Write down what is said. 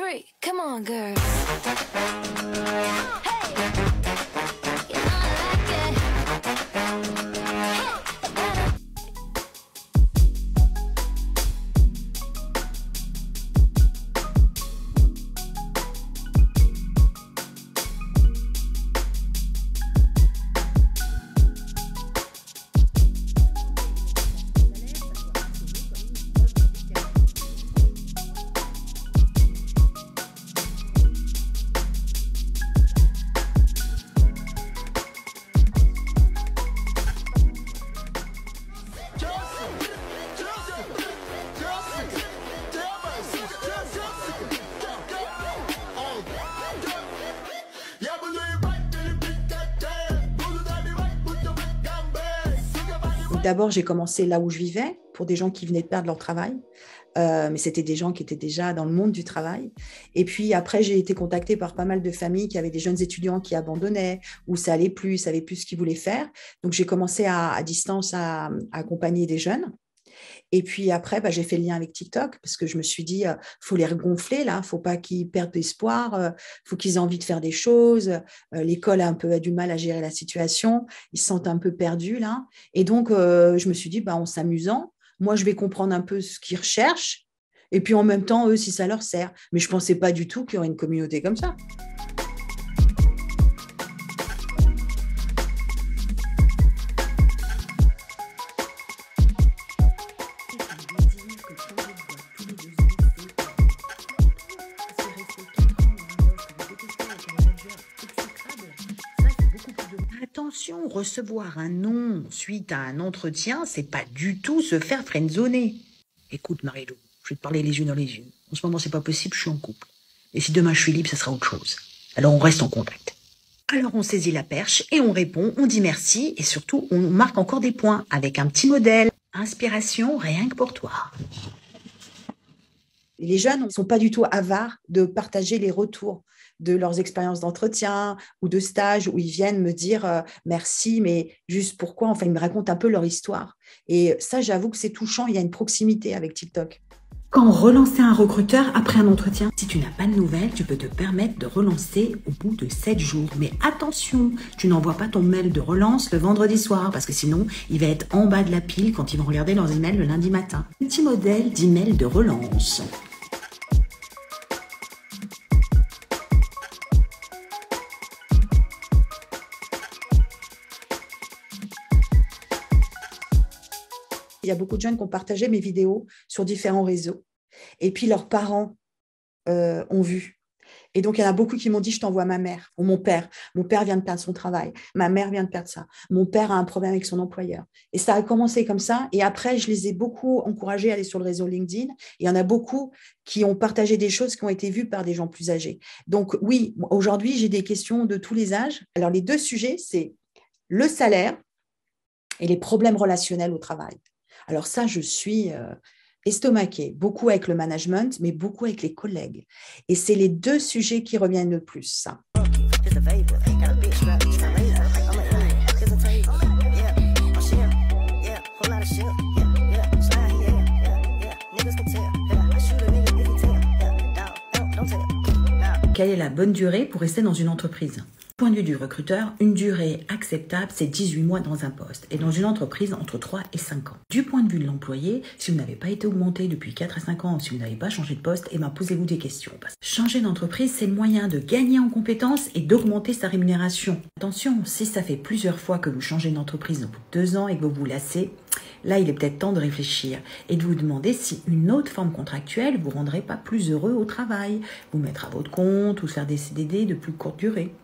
3, come on, girls. Hey, you know I like it. Hey, D'abord, j'ai commencé là où je vivais, pour des gens qui venaient de perdre leur travail. Mais c'était des gens qui étaient déjà dans le monde du travail. Et puis après, j'ai été contactée par pas mal de familles qui avaient des jeunes étudiants qui abandonnaient, ou ça allait plus, ils savaient plus ce qu'ils voulaient faire. Donc, j'ai commencé à distance à accompagner des jeunes. Et puis après, j'ai fait le lien avec TikTok parce que je me suis dit, faut les regonfler là, faut pas qu'ils perdent espoir, faut qu'ils aient envie de faire des choses. L'école a du mal à gérer la situation, ils se sentent un peu perdus là. Et donc, je me suis dit, en s'amusant, moi, je vais comprendre un peu ce qu'ils recherchent. Et puis en même temps, eux, si ça leur sert. Mais je pensais pas du tout qu'il y aurait une communauté comme ça. Attention, recevoir un non suite à un entretien, c'est pas du tout se faire friendzoner. Écoute, Marie-Lou, je vais te parler les unes dans les unes. En ce moment, c'est pas possible, je suis en couple. Et si demain je suis libre, ça sera autre chose. Alors on reste en contact. Alors on saisit la perche et on répond, on dit merci et surtout on marque encore des points avec un petit modèle. Inspiration rien que pour toi. Les jeunes ne sont pas du tout avares de partager les retours de leurs expériences d'entretien ou de stage où ils viennent me dire merci, mais juste pourquoi, enfin ils me racontent un peu leur histoire. Et ça, j'avoue que c'est touchant, il y a une proximité avec TikTok. Quand relancer un recruteur après un entretien, si tu n'as pas de nouvelles, tu peux te permettre de relancer au bout de 7 jours. Mais attention, tu n'envoies pas ton mail de relance le vendredi soir parce que sinon, il va être en bas de la pile quand ils vont regarder leurs emails le lundi matin. Petit modèle d'email de relance. Il y a beaucoup de jeunes qui ont partagé mes vidéos sur différents réseaux. Et puis, leurs parents ont vu. Et donc, il y en a beaucoup qui m'ont dit, je t'envoie ma mère ou mon père. Mon père vient de perdre son travail. Ma mère vient de perdre ça. Mon père a un problème avec son employeur. Et ça a commencé comme ça. Et après, je les ai beaucoup encouragés à aller sur le réseau LinkedIn. Il y en a beaucoup qui ont partagé des choses qui ont été vues par des gens plus âgés. Donc, oui, aujourd'hui, j'ai des questions de tous les âges. Alors, les deux sujets, c'est le salaire et les problèmes relationnels au travail. Alors ça, je suis estomaquée, beaucoup avec le management, mais beaucoup avec les collègues. Et c'est les deux sujets qui reviennent le plus, ça. Quelle est la bonne durée pour rester dans une entreprise ? Point de vue du recruteur, une durée acceptable, c'est 18 mois dans un poste et dans une entreprise entre 3 et 5 ans. Du point de vue de l'employé, si vous n'avez pas été augmenté depuis 4 à 5 ans, si vous n'avez pas changé de poste, posez-vous des questions. Changer d'entreprise, c'est le moyen de gagner en compétences et d'augmenter sa rémunération. Attention, si ça fait plusieurs fois que vous changez d'entreprise au bout de 2 ans et que vous vous lassez, là, il est peut-être temps de réfléchir et de vous demander si une autre forme contractuelle vous rendrait pas plus heureux au travail, vous mettre à votre compte ou faire des CDD de plus courte durée.